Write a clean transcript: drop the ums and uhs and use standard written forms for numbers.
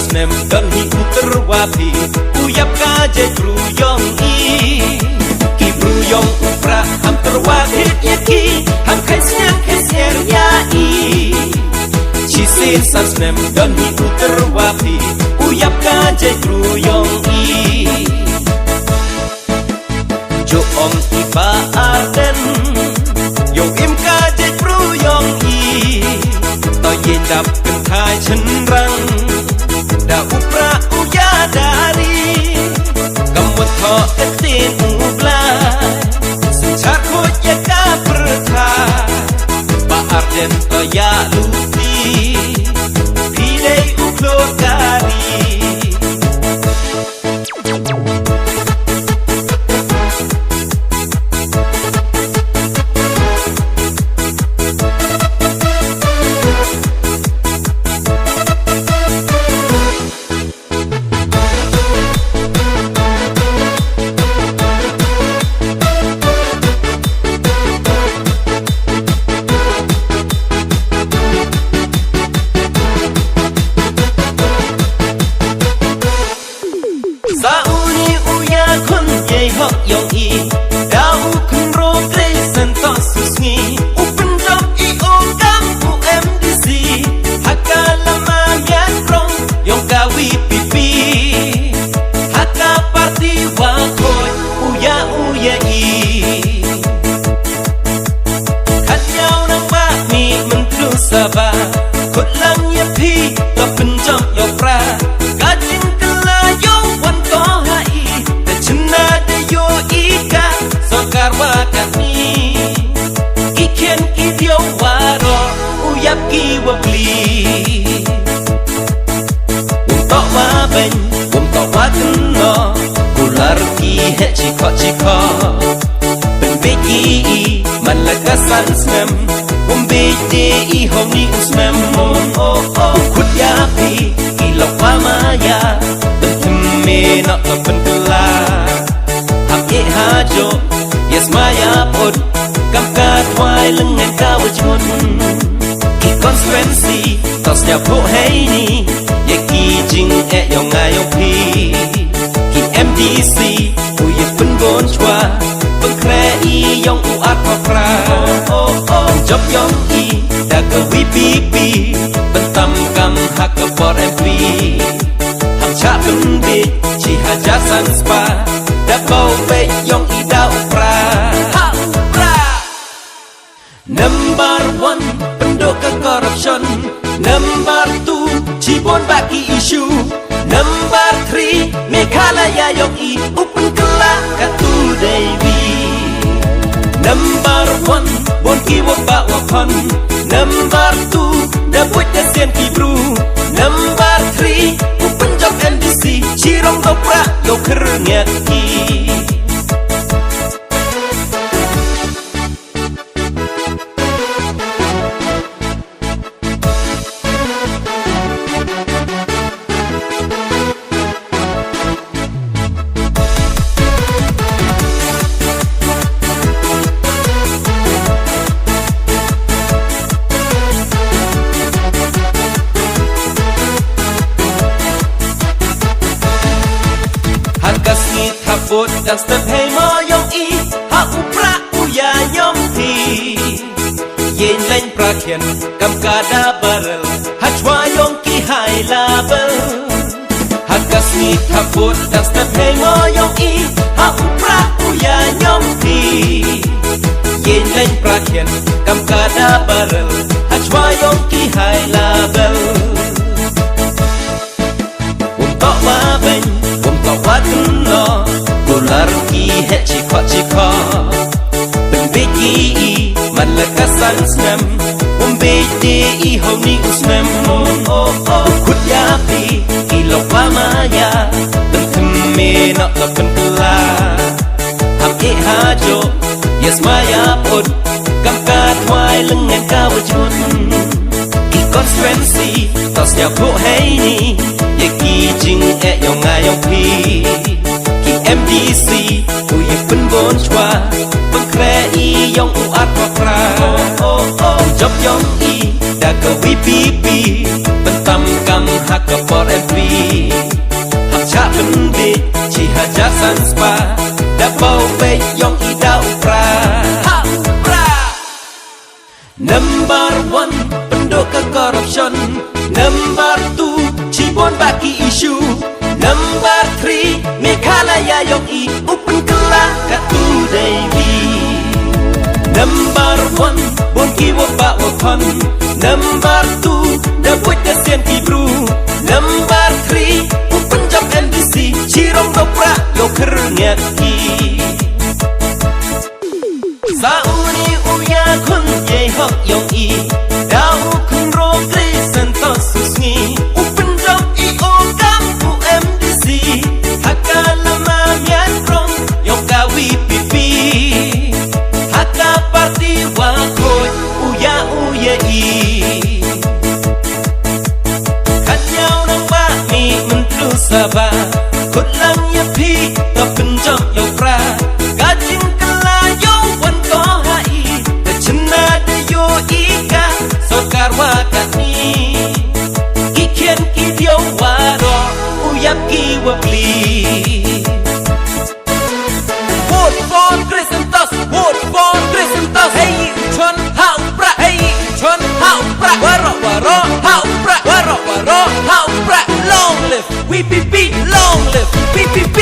snem dan hi uterwapi uyap kaje bruyong i ki bruyong upra ham terwakit yaki ham kaisnya kaisnya ya i chisin san snem dan hi uterwapi uyap kaje bruyong i jo om ipa aden yo im kaje bruyong i to ye dap kan khai chen rang da upra uya dari kamut tho etin ubla senchar ko ye ka pertha ba arden to ya luti pile uklo kari Sauni uya kun ye hok yong i dau kun ro tre sen to susngi open job I o kam u MDC hakala ma yan rong yong ka wi pipi haka party wa koi uya i khat nhau nang ba mi mun tru sa ba kut lang ye phi to pen job yo pra ka jing karwa kami iken kidio waro uyap ki wabli untuk waben untuk wakuno ular ki he chiko benbeki malakasan snem umbete I homni usnem kut yapi ilok wamaya benthme nak kapentula hap ye hajo Yes maya pod kam ka twai lưng ngang cao chun ki constituency tos nya pho hey ni ye ki jing e yong ngai yong pi ki MDC u ye pen bon chwa bang kre I yong u at pa pra job yong I da ka wi pi pi ban tam kam hak ka por MP ham cha pen bi chi ha ja san spa da bao pe yong I dau pra Number 1 pendoka corruption Number 2 cibon baki isu Number 3 Meghalaya yong I open kelak katu Dewi Number 1 bon ki wabak wapan Number 2 daput desian kibru Number 3 open job MDC cirong doprak yo kerengyak ki Bột đang step hey mo yong I ha upra uya yong thi yen lain prakhen kam kada barel ha chwa yong ki hai label ha kasni ha bột đang step hey mo yong I ha upra uya yong thi yen lain prakhen kam kada barel ha chwa yong ki hai label untuk waben untuk wakuno ular ki he chiko benbeki malakasan snem umbete I homni usnem kut yapi ilok wamaya benthme nak kapentula ham e hajo yes maya pod kam ka twai lưng ngang cao chun ki constituency tos nya pho hey ni ye ki jing e yong ngai yong pi MDC u ye pen bon chwa bang kre I yong u at pa pra job yong I da ka wi pi pi ben tam kam hak ka por MP corruption. Number 2, Cibon bagi isu. Number 3, Meghalaya Yogi, Open Kelak Katu Dewi. Number 1, Bon Kiwo Pak Wakon. Number 2, Dabuit Kasian Kibru. Number 3, Open Job NDC, Cirong Doprak Yoker Ngaki. Sauni Uya Kun Ye Hok Yong I, Dau Kun Ro Kri Santos Susngi. Open Job EO Kam UMDC, Haka Lama Mian Rong Yokawi Pipi. Haka Parti Wakot Uya Uya I. Kanyau Nang Bakmi Mentru Sabah, Kut Lang Yepi Topen Job Yopra. Gajin Kelayo Wan Ko Hai, Kecena Deyo Ika Sokar Wakatni. Kikian Kidio Waro Uyap Kiwabli. Vote for Krisentos, vote for Krisentos. Hey, Chon Hau Pra, hey, Chon Hau Pra. Waro Waro Hau Pra, Waro Waro Hau Pra. Long live, we be long live, PPP.